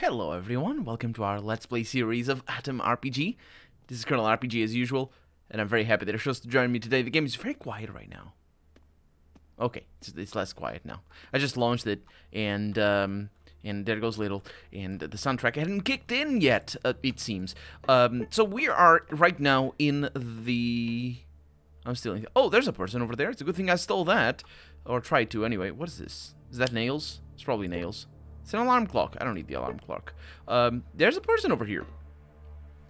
Hello everyone, welcome to our Let's Play series of A.T.O.M RPG. This is Colonel RPG as usual, and I'm very happy that you're supposed to join me today. The game is very quiet right now. Okay, it's less quiet now. I just launched it, and there goes Little, and the soundtrack hadn't kicked in yet, it seems. So we are right now in the... I'm stealing... Oh, there's a person over there. It's a good thing I stole that, or tried to anyway. What is this? Is that nails? It's probably nails. It's an alarm clock. I don't need the alarm clock. There's a person over here.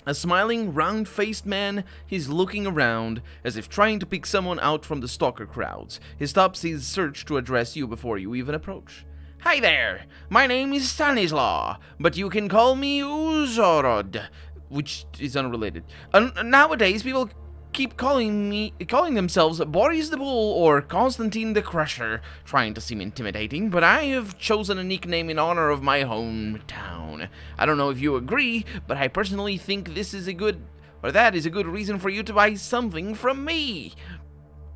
A smiling, round-faced man. He's looking around, as if trying to pick someone out from the stalker crowds. He stops his search to address you before you even approach. Hi there! My name is Stanislaw, but you can call me Uzorod, which is unrelated. Nowadays, people keep calling themselves Boris the Bull or Constantine the Crusher, trying to seem intimidating, but I have chosen a nickname in honor of my hometown. I don't know if you agree, but I personally think that is a good reason for you to buy something from me.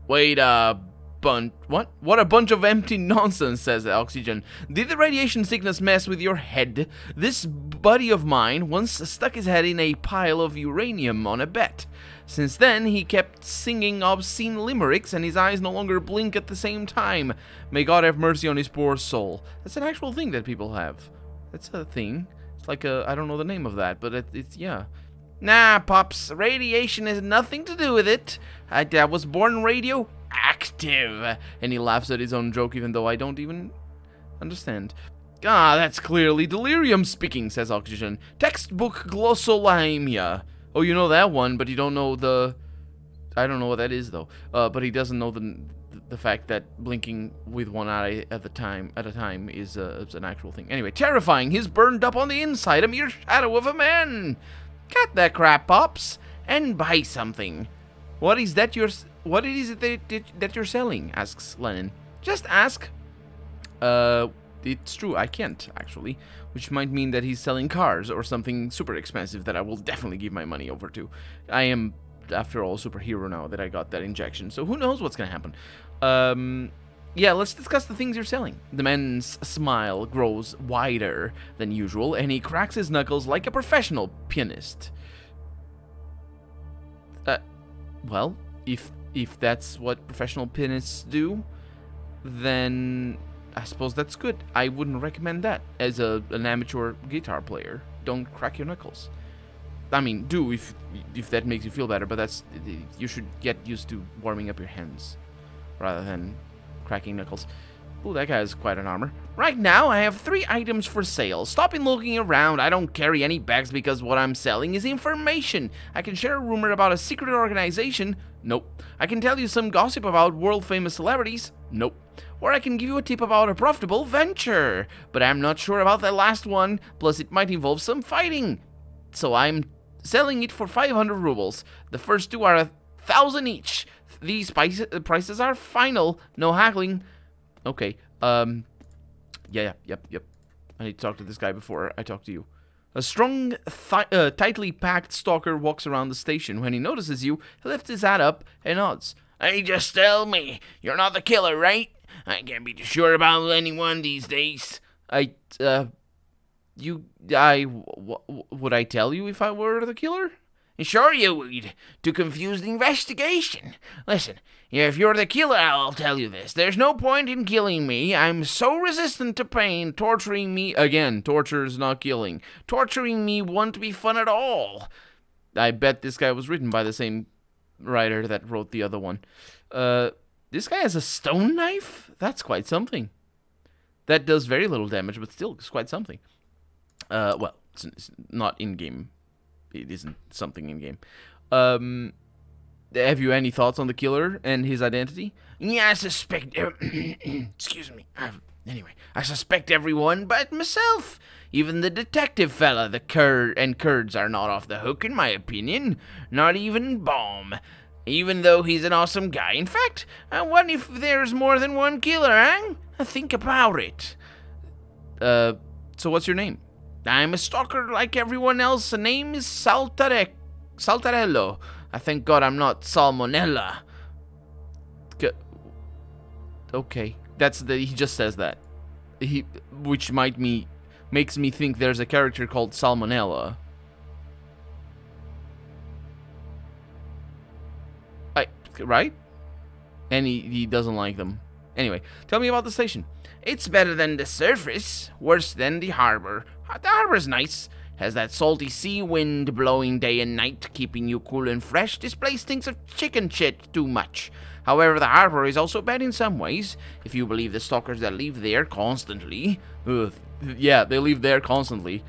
Wait a bunch, what? What a bunch of empty nonsense, says Oxygen. Did the radiation sickness mess with your head? This buddy of mine once stuck his head in a pile of uranium on a bet. Since then, he kept singing obscene limericks, and his eyes no longer blink at the same time. May God have mercy on his poor soul. That's an actual thing that people have. That's a thing. It's like a... I don't know the name of that, but it's yeah. Nah, Pops. Radiation has nothing to do with it. I was born radioactive. And he laughs at his own joke, even though I don't even understand. Ah, that's clearly delirium speaking, says Oxygen. Textbook glossolimia. Oh, you know that one, but you don't know the... I don't know what that is, though. But he doesn't know the fact that blinking with one eye at a time is an actual thing. Anyway, terrifying. He's burned up on the inside, a mere shadow of a man. Cut that crap, Pops, and buy something. What is it that you're selling? Asks Lennon. Just ask. It's true, I can't, actually. Which might mean that he's selling cars or something super expensive that I will definitely give my money over to. I am, after all, a superhero now that I got that injection, so who knows what's gonna happen. Yeah, let's discuss the things you're selling. The man's smile grows wider than usual, and he cracks his knuckles like a professional pianist. Well, if that's what professional pianists do, then... I suppose that's good. I wouldn't recommend that as an amateur guitar player. Don't crack your knuckles. I mean, do if that makes you feel better, but you should get used to warming up your hands rather than cracking knuckles. Ooh, that guy has quite an armor. Right now, I have 3 items for sale. Stop looking around. I don't carry any bags because what I'm selling is information. I can share a rumor about a secret organization. Nope. I can tell you some gossip about world-famous celebrities. Nope. Or I can give you a tip about a profitable venture. But I'm not sure about that last one. Plus, it might involve some fighting. So I'm selling it for 500 rubles. The first 2 are 1,000 each. These prices are final. No haggling. Okay, yep. I need to talk to this guy before I talk to you. A strong, tightly packed stalker walks around the station. When he notices you, he lifts his hat up and nods. Hey, just tell me, you're not the killer, right? I can't be too sure about anyone these days. Would I tell you if I were the killer? Sure you would, to confuse the investigation. Listen, if you're the killer, I'll tell you this. There's no point in killing me. I'm so resistant to pain, torturing me... Again, torture is not killing. Torturing me won't be fun at all. I bet this guy was written by the same writer that wrote the other one. This guy has a stone knife? That's quite something. That does very little damage, but still, it's quite something. Well, it's not in-game. It isn't something in-game. Have you any thoughts on the killer and his identity? Yeah, I suspect... excuse me. Anyway, I suspect everyone but myself. Even the detective fella, the Kurds are not off the hook, in my opinion. Not even Bomb. Even though he's an awesome guy. In fact, I wonder if there's more than one killer, eh? Think about it. So what's your name? I'm a stalker like everyone else. The name is Saltarello. I thank God I'm not Salmonella. Okay, he just says that. Which might makes me think there's a character called Salmonella. Right? And he doesn't like them. Anyway, tell me about the station. It's better than the surface, worse than the harbor. The harbor's nice. Has that salty sea wind blowing day and night, keeping you cool and fresh. This place stinks of chicken shit too much. However, the harbor is also bad in some ways, if you believe the stalkers that live there constantly. Ugh. Yeah, they live there constantly.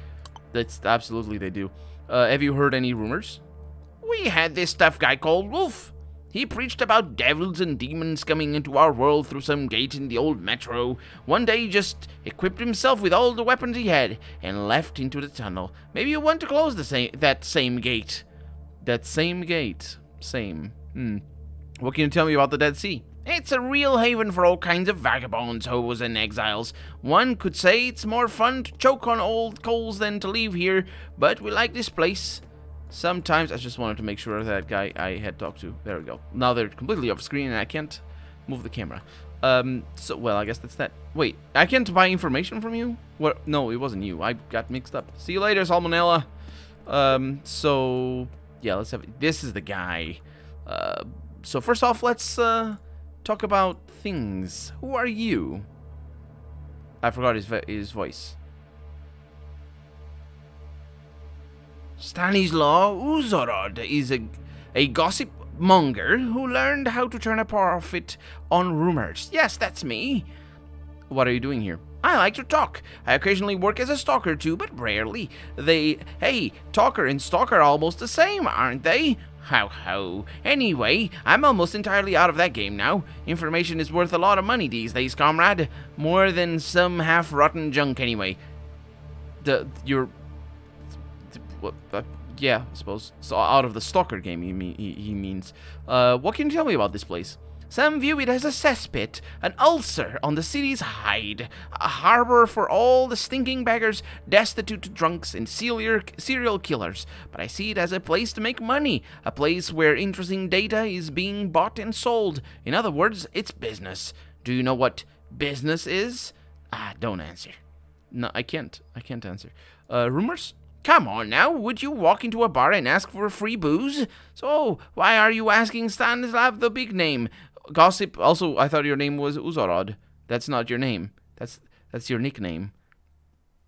That's absolutely they do. Have you heard any rumors? We had this tough guy called Wolf. He preached about devils and demons coming into our world through some gate in the old metro. One day he just equipped himself with all the weapons he had and left into the tunnel. Maybe you want to close that same gate. That same gate. Same. What can you tell me about the Dead Sea? It's a real haven for all kinds of vagabonds, hoes, and exiles. One could say it's more fun to choke on old coals than to live here, but we like this place. Sometimes I just wanted to make sure that guy I had talked to. There we go. Now they're completely off screen and I can't move the camera. So, well, I guess that's that. Wait, I can't buy information from you? What? No, it wasn't you. I got mixed up. See you later, Salmonella. So, yeah, let's have... This is the guy. So first off, let's talk about things. Who are you? I forgot his voice. Stanislaw Uzorod is a gossip monger who learned how to turn a profit on rumors. Yes, that's me. What are you doing here? I like to talk. I occasionally work as a stalker too, but rarely. Hey, talker and stalker are almost the same, aren't they? Ho. Anyway, I'm almost entirely out of that game now. Information is worth a lot of money these days, comrade. More than some half-rotten junk anyway. Yeah, I suppose. So out of the stalker game, he means. What can you tell me about this place? Some view it as a cesspit, an ulcer on the city's hide, a harbor for all the stinking beggars, destitute drunks, and serial killers. But I see it as a place to make money, a place where interesting data is being bought and sold. In other words, it's business. Do you know what business is? Don't answer. No, I can't answer. Rumors? Come on now, would you walk into a bar and ask for free booze? So, why are you asking Stanislav the big name? Gossip, also, I thought your name was Uzorod. That's not your name. That's your nickname.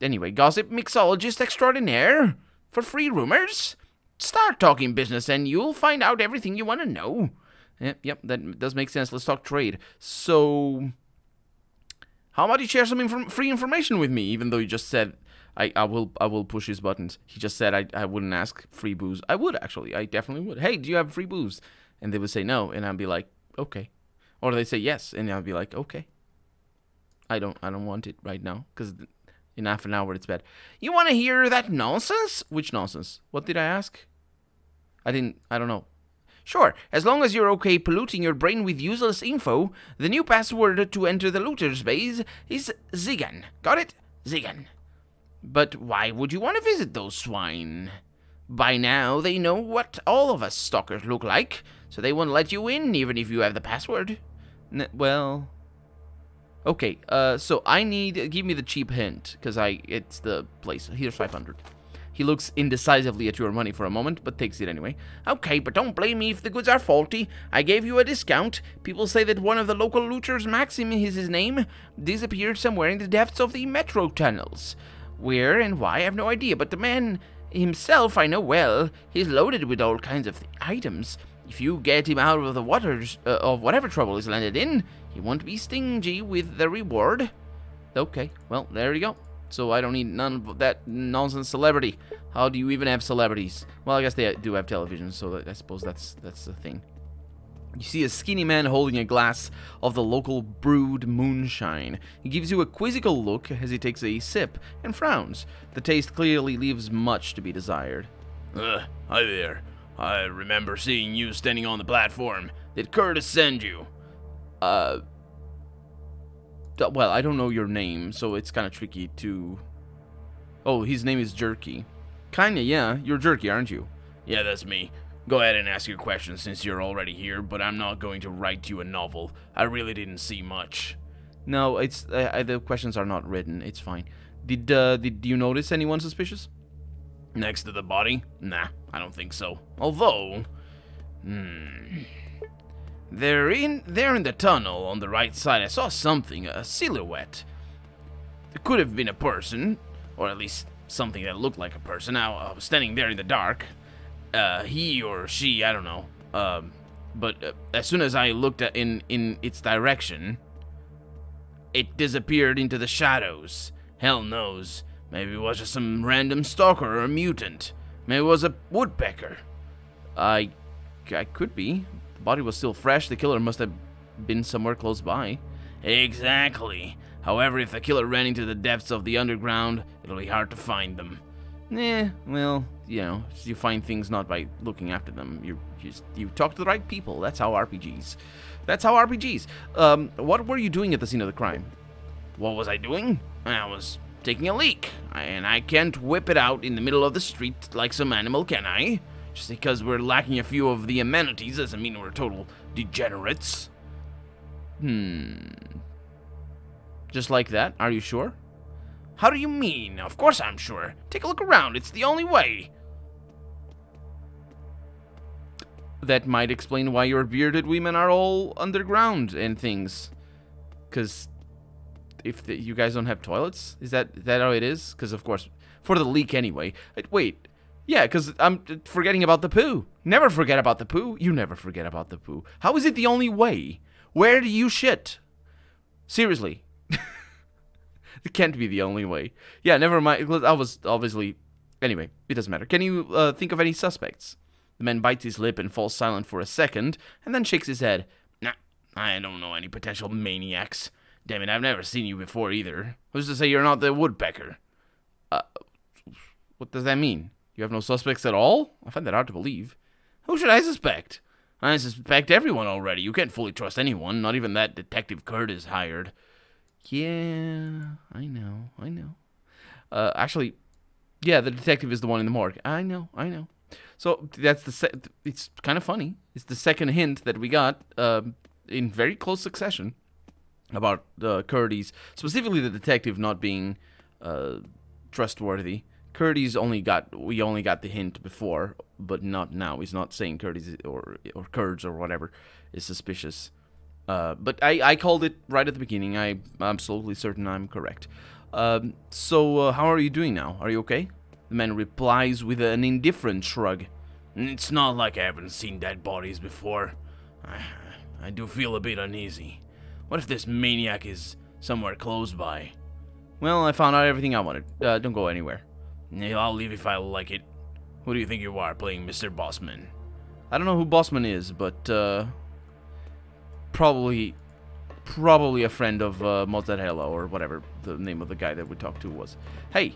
Anyway, gossip mixologist extraordinaire? For free rumors? Start talking business and you'll find out everything you want to know. Yep, that does make sense. Let's talk trade. So, how about you share some free information with me, even though you just said... I will push his buttons. He just said I wouldn't ask free booze. I would, actually. I definitely would. Hey, do you have free booze? And they would say no, and I'd be like, okay. Or they say yes, and I'd be like, okay. I don't want it right now, because in half an hour it's bad. You want to hear that nonsense? Which nonsense? What did I ask? I don't know. Sure, as long as you're okay polluting your brain with useless info, the new password to enter the looter's base is Zigan. Got it? Zigan. But why would you want to visit those swine? By now, they know what all of us stalkers look like, so they won't let you in even if you have the password. Well... Okay, so I need... Give me the cheap hint, because it's the place. Here's 500. He looks indecisively at your money for a moment, but takes it anyway. Okay, but don't blame me if the goods are faulty. I gave you a discount. People say that one of the local looters, Maxim is his name, disappeared somewhere in the depths of the metro tunnels. Where and why, I have no idea, but the man himself I know well. He's loaded with all kinds of items. If you get him out of the waters of whatever trouble he's landed in, he won't be stingy with the reward. Okay, well, there you go. So I don't need none of that nonsense celebrity. How do you even have celebrities? Well, I guess they do have television, so I suppose that's the thing. You see a skinny man holding a glass of the local brewed moonshine. He gives you a quizzical look as he takes a sip and frowns. The taste clearly leaves much to be desired. Hi there. I remember seeing you standing on the platform. Did Curtis send you? Well, I don't know your name, so it's kind of tricky to... Oh, his name is Jerky. Kinda, yeah. You're Jerky, aren't you? Yeah, that's me. Go ahead and ask your questions since you're already here, but I'm not going to write you a novel. I really didn't see much. No, it's the questions are not written. It's fine. Did you notice anyone suspicious? Next to the body? Nah, I don't think so. Although, there in the tunnel on the right side, I saw something, a silhouette. It could have been a person, or at least something that looked like a person. Now, I was standing there in the dark. He or she, I don't know. But as soon as I looked in its direction, it disappeared into the shadows. Hell knows. Maybe it was just some random stalker or a mutant. Maybe it was a woodpecker. I could be. The body was still fresh. The killer must have been somewhere close by. Exactly. However, if the killer ran into the depths of the underground, it'll be hard to find them. Well, you know, you find things not by looking after them. You talk to the right people. That's how RPGs. What were you doing at the scene of the crime? What was I doing? I was taking a leak, and I can't whip it out in the middle of the street like some animal, can I? Just because we're lacking a few of the amenities doesn't mean we're total degenerates. Just like that? Are you sure? How do you mean? Of course I'm sure. Take a look around. It's the only way. That might explain why your bearded women are all underground and things. Because if you guys don't have toilets? Is that how it is? Because, of course, for the leak anyway. Wait. Yeah, because I'm forgetting about the poo. Never forget about the poo. You never forget about the poo. How is it the only way? Where do you shit? Seriously. It can't be the only way. Yeah, never mind. I was obviously... Anyway, it doesn't matter. Can you think of any suspects? The man bites his lip and falls silent for a second, and then shakes his head. Nah, I don't know any potential maniacs. Damn it, I've never seen you before either. Who's to say you're not the woodpecker? What does that mean? You have no suspects at all? I find that hard to believe. Who should I suspect? I suspect everyone already. You can't fully trust anyone, not even that Detective Curtis hired. Yeah, I know. Actually, yeah, the detective is the one in the morgue. I know. So that's it's kind of funny. It's the second hint that we got in very close succession about Curtis, specifically the detective not being trustworthy. Curtis we only got the hint before, but not now. He's not saying Curtis or Kurds or whatever is suspicious. But I called it right at the beginning. I'm absolutely certain I'm correct. So how are you doing now? Are you okay? The man replies with an indifferent shrug. It's not like I haven't seen dead bodies before. I do feel a bit uneasy. What if this maniac is somewhere close by? Well, I found out everything I wanted. Don't go anywhere. I'll leave if I like it. Who do you think you are playing Mr. Bossman? I don't know who Bossman is, but probably a friend of Mozzarella or whatever the name of the guy that we talked to was. Hey,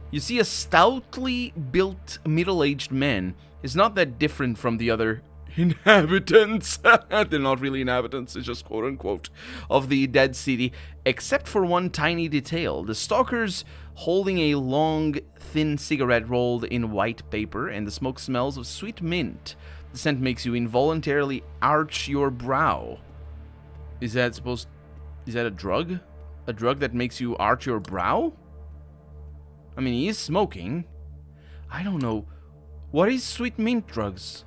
you see, a stoutly built middle-aged man is not that different from the other inhabitants. They're not really inhabitants, it's just quote-unquote of the dead city, except for one tiny detail. The stalker's holding a long, thin cigarette rolled in white paper, and the smoke smells of sweet mint. The scent makes you involuntarily arch your brow. Is that a drug? A drug that makes you arch your brow? I mean, he is smoking. I don't know. What is sweet mint drugs?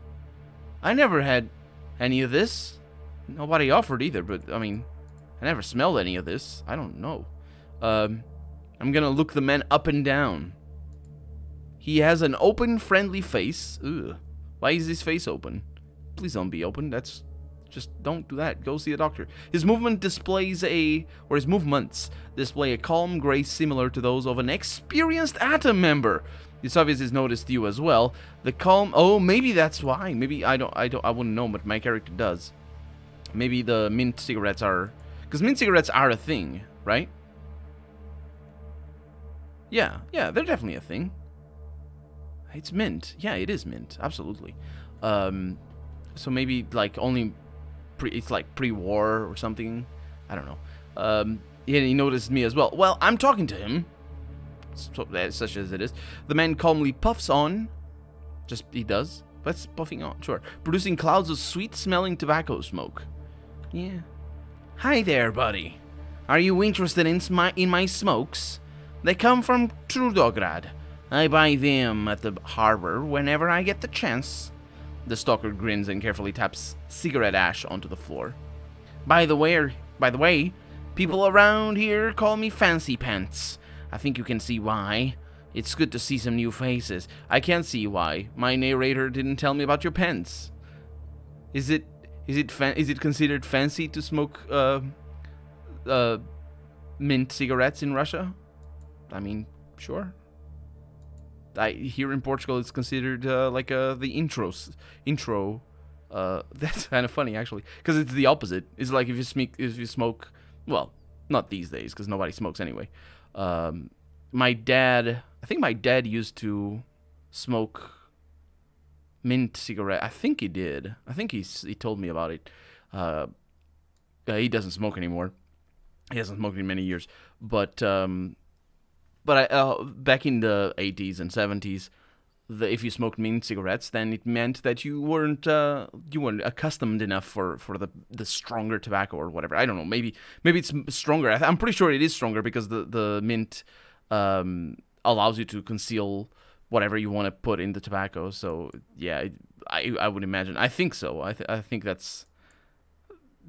I never had any of this. Nobody offered either, but, I mean, I never smelled any of this. I don't know. I'm gonna look the man up and down. He has an open, friendly face. Ugh. Why is his face open? Please don't be open. Just don't do that. Go see a doctor. His movements display a calm grace similar to those of an experienced ATOM member. It's obvious he's noticed you as well. The calm... Oh, maybe that's why. Maybe I wouldn't know, but my character does. Maybe the mint cigarettes are... Because mint cigarettes are a thing, right? Yeah, they're definitely a thing. It's mint. Yeah, it is mint. Absolutely. So maybe, like, only... it's like pre-war or something. I don't know. Yeah, he noticed me as well. Well, I'm talking to him. Such as it is. The man calmly puffs on. He does. But puffing on, sure. Producing clouds of sweet-smelling tobacco smoke. Yeah. Hi there, buddy. Are you interested in my smokes? They come from Trudograd. I buy them at the harbor whenever I get the chance. The stalker grins and carefully taps cigarette ash onto the floor. By the way, people around here call me Fancy Pants. I think you can see why. It's good to see some new faces. I can't see why. My narrator didn't tell me about your pants. Is it considered fancy to smoke mint cigarettes in Russia? I mean, sure. Here in Portugal, it's considered like the intro. That's kind of funny actually, because it's the opposite. It's like if you smoke, well, not these days because nobody smokes anyway. I think my dad used to smoke mint cigarette. I think he did. I think he told me about it. He doesn't smoke anymore. He hasn't smoked in many years, but back in the 80s and 70s, if you smoked mint cigarettes, then it meant that you weren't accustomed enough for the stronger tobacco or whatever. I don't know. Maybe it's stronger. I'm pretty sure it is stronger because the mint allows you to conceal whatever you want to put in the tobacco. So yeah, I would imagine. I think so. I think that's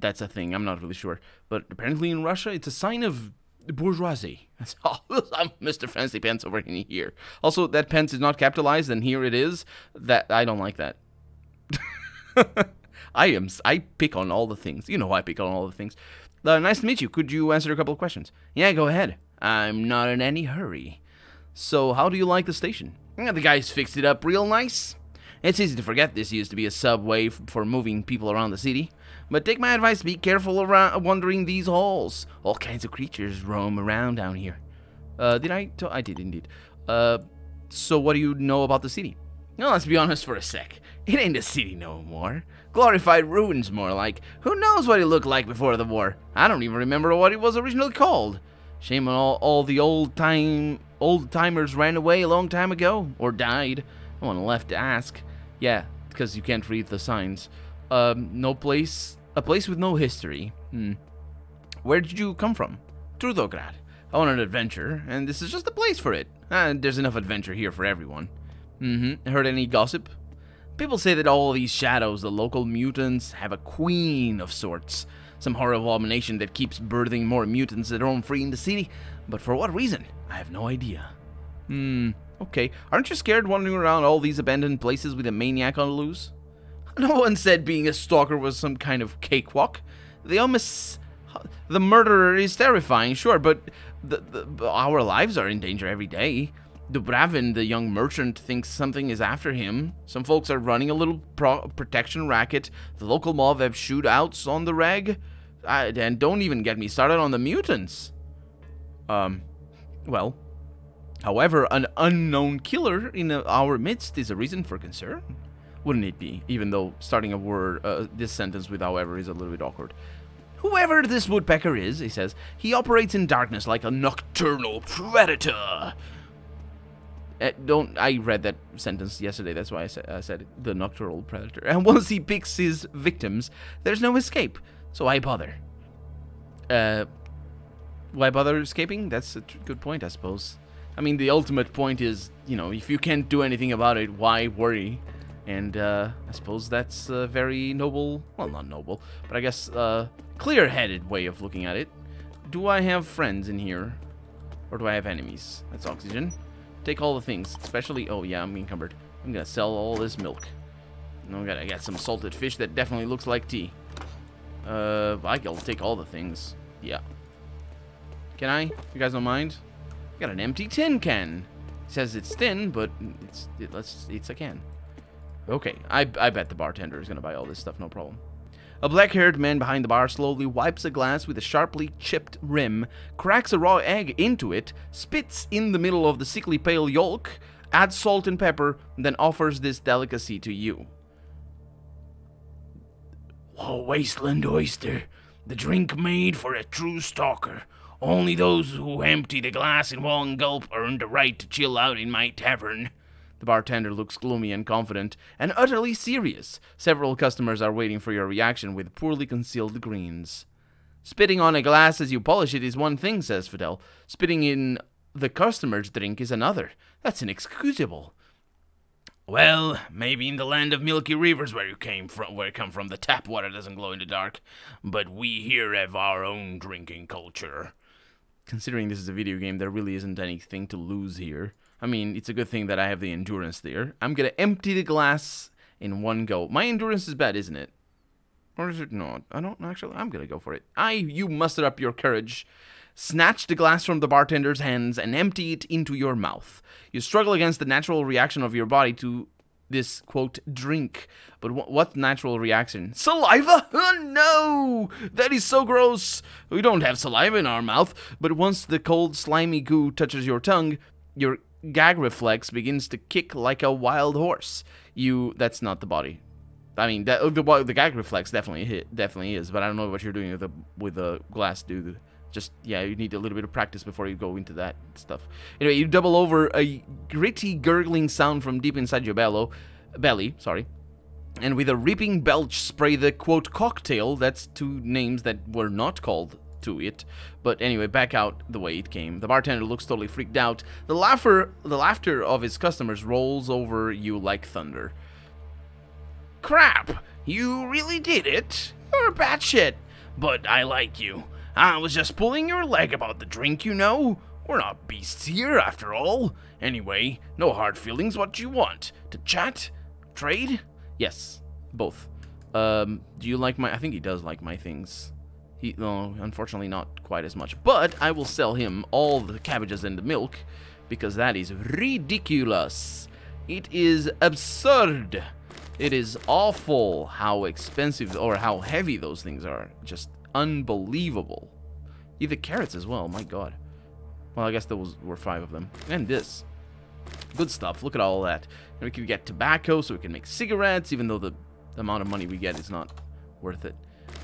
a thing. I'm not really sure, but apparently in Russia, it's a sign of bourgeoisie. That's all. I'm Mr. Fancy Pants over in here. Also, that pants is not capitalized, and here it is. That I don't like that. I pick on all the things. You know, I pick on all the things. Nice to meet you. Could you answer a couple of questions? Yeah, go ahead. I'm not in any hurry. So, how do you like the station? Yeah, the guys fixed it up real nice. It's easy to forget this used to be a subway for moving people around the city. But take my advice, be careful around wandering these halls. All kinds of creatures roam around down here. Did I? I did indeed. So what do you know about the city? Well, let's be honest for a sec. It ain't a city no more. Glorified ruins, more like. Who knows what it looked like before the war? I don't even remember what it was originally called. Shame on all the old timers ran away a long time ago or died. No one left to ask. Yeah, because you can't read the signs. No place. A place with no history. Where did you come from? Trudograd. I want an adventure, and this is just the place for it. There's enough adventure here for everyone. Heard any gossip? People say that all these shadows, the local mutants, have a queen of sorts. Some horrible abomination that keeps birthing more mutants that roam free in the city. But for what reason? I have no idea. Okay. Aren't you scared wandering around all these abandoned places with a maniac on the loose? No one said being a stalker was some kind of cakewalk. The murderer is terrifying, sure, but our lives are in danger every day. Dubravin, the young merchant, thinks something is after him. Some folks are running a little protection racket. The local mob have shootouts on the reg. And don't even get me started on the mutants. Well, however, an unknown killer in our midst is a reason for concern. Wouldn't it be? Even though starting a word, this sentence with however is a little bit awkward. Whoever this woodpecker is, he says, he operates in darkness like a nocturnal predator. I read that sentence yesterday, that's why I said it, the nocturnal predator. And once he picks his victims, there's no escape. So why bother? Why bother escaping? That's a good point, I suppose. I mean, the ultimate point is, you know, if you can't do anything about it, why worry? And I suppose that's a very noble, well, not noble, but I guess clear-headed way of looking at it. Do I have friends in here? Or do I have enemies? That's oxygen. Take all the things, especially, oh yeah, I'm encumbered. I'm gonna sell all this milk. No, I got some salted fish that definitely looks like tea. I'll take all the things. Yeah. Can I? You guys don't mind? Got an empty tin can. It says it's thin, but it's a can. Okay, I bet the bartender is gonna buy all this stuff, no problem. A black-haired man behind the bar slowly wipes a glass with a sharply chipped rim, cracks a raw egg into it, spits in the middle of the sickly pale yolk, adds salt and pepper, and then offers this delicacy to you. Oh, wasteland oyster, the drink made for a true stalker. Only those who empty the glass in one gulp earn the right to chill out in my tavern. The bartender looks gloomy and confident, and utterly serious. Several customers are waiting for your reaction with poorly concealed grins. Spitting on a glass as you polish it is one thing, says Fidel. Spitting in the customer's drink is another. That's inexcusable. Well, maybe in the land of milky rivers where you come from, the tap water doesn't glow in the dark. But we here have our own drinking culture. Considering this is a video game, there really isn't anything to lose here. I mean, it's a good thing that I have the endurance there. I'm gonna empty the glass in one go. My endurance is bad, isn't it? Or is it not? I don't actually. I'm gonna go for it. You muster up your courage. Snatch the glass from the bartender's hands and empty it into your mouth. You struggle against the natural reaction of your body to this, quote, drink. But what natural reaction? Saliva? Oh, no! That is so gross! We don't have saliva in our mouth, but once the cold, slimy goo touches your tongue, your gag reflex begins to kick like a wild horse. That's not the body. I mean, the gag reflex definitely is, but I don't know what you're doing with the glass, dude. Just, yeah, you need a little bit of practice before you go into that stuff. Anyway, you double over a gritty, gurgling sound from deep inside your belly, and with a ripping belch spray the, quote, cocktail. That's two names that were not called to it. But anyway, back out the way it came. The bartender looks totally freaked out. The laughter of his customers rolls over you like thunder. Crap! You really did it? You're batshit. But I like you. I was just pulling your leg about the drink, you know. We're not beasts here, after all. Anyway, no hard feelings. What you want? To chat? Trade? Yes, both. Do you like my... I think he does like my things. No, unfortunately not quite as much. But I will sell him all the cabbages and the milk, because that is ridiculous. It is absurd. It is awful how expensive or how heavy those things are. Just unbelievable. Even carrots as well, my god. Well, I guess those were 5 of them. And this. Good stuff, look at all that. And we can get tobacco so we can make cigarettes, even though the amount of money we get is not worth it.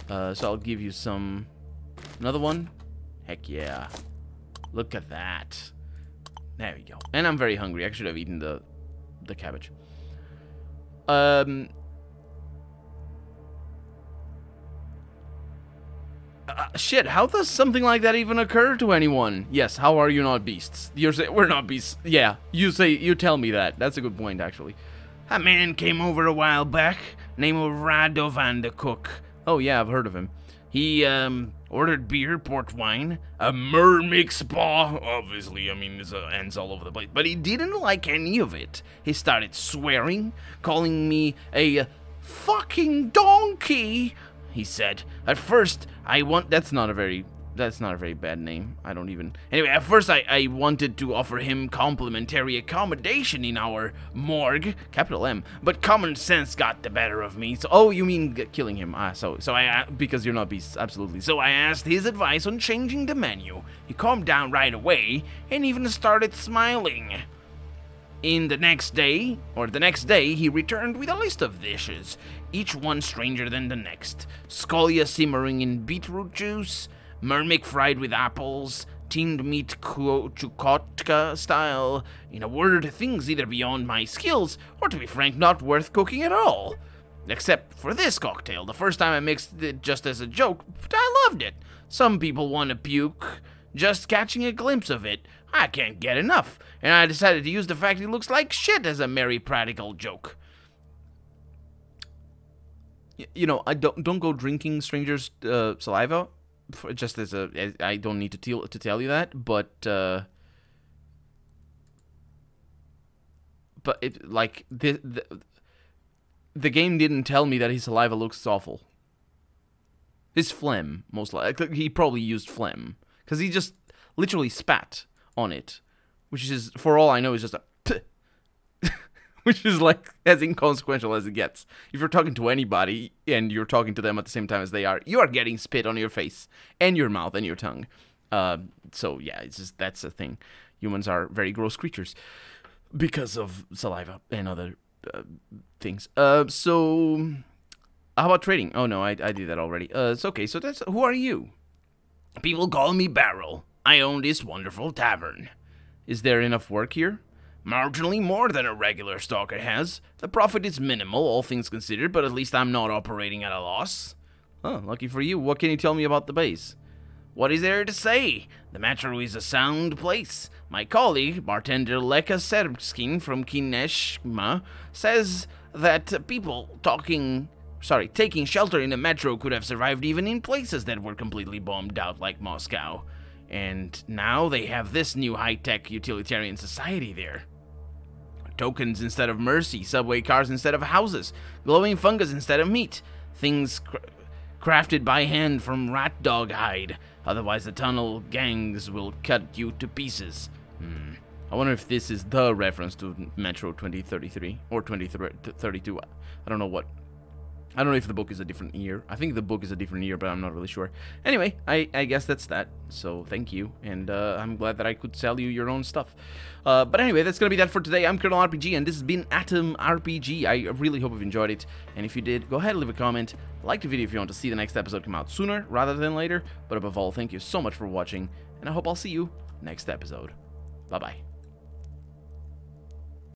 So I'll give you some... Another one? Heck yeah. Look at that. There we go. And I'm very hungry. I should have eaten the cabbage. Shit, how does something like that even occur to anyone? Yes, how are you not beasts? You're saying we're not beasts. Yeah, you tell me that. That's a good point, actually. A man came over a while back, name of Radovan the cook. Oh yeah, I've heard of him. He, ordered beer, port wine, a mermic spa, obviously, I mean, there's ends all over the place, but he didn't like any of it. He started swearing, calling me fucking donkey, he said. At first, that's not a very bad name. I don't even... Anyway, at first I wanted to offer him complimentary accommodation in our morgue, capital M, but common sense got the better of me. So, oh, you mean killing him? Because you're not beasts, absolutely. So I asked his advice on changing the menu. He calmed down right away and even started smiling. The next day, he returned with a list of dishes, each one stranger than the next. Scolia simmering in beetroot juice, mermic fried with apples, tinned meat chukotka style. In a word, things either beyond my skills, or to be frank, not worth cooking at all. Except for this cocktail. The first time I mixed it just as a joke, but I loved it. Some people want to puke. Just catching a glimpse of it, I can't get enough, and I decided to use the fact he looks like shit as a merry practical joke. You know, I don't go drinking strangers' saliva. Just as I don't need to tell you that, but it, like the game didn't tell me that his saliva looks awful. His phlegm, most likely, he probably used phlegm because he just literally spat on it, which is, for all I know, is just a which is like as inconsequential as it gets. If you're talking to anybody and you're talking to them at the same time as they are, you are getting spit on your face and your mouth and your tongue. So yeah, it's just, that's the thing. Humans are very gross creatures because of saliva and other things. So how about trading? Oh no, I did that already. It's okay. So who are you? People call me Barrel. I own this wonderful tavern. Is there enough work here? Marginally more than a regular stalker has. The profit is minimal, all things considered, but at least I'm not operating at a loss. Oh, lucky for you. What can you tell me about the base? What is there to say? The Metro is a sound place. My colleague, bartender Leka Serbskin from Kineshma, says that people taking shelter in the metro could have survived even in places that were completely bombed out like Moscow. And now they have this new high-tech utilitarian society there. Tokens instead of mercy, subway cars instead of houses, glowing fungus instead of meat, things crafted by hand from rat dog hide. Otherwise the tunnel gangs will cut you to pieces. I wonder if this is the reference to Metro 2033 or 2032. I don't know if the book is a different year. I think the book is a different year, but I'm not really sure. Anyway, I guess that's that. So thank you, and I'm glad that I could sell you your own stuff. But anyway, that's gonna be that for today. I'm Colonel RPG, and this has been Atom RPG. I really hope you've enjoyed it, and if you did, go ahead and leave a comment. Like the video if you want to see the next episode come out sooner rather than later. But above all, thank you so much for watching, and I hope I'll see you next episode. Bye-bye.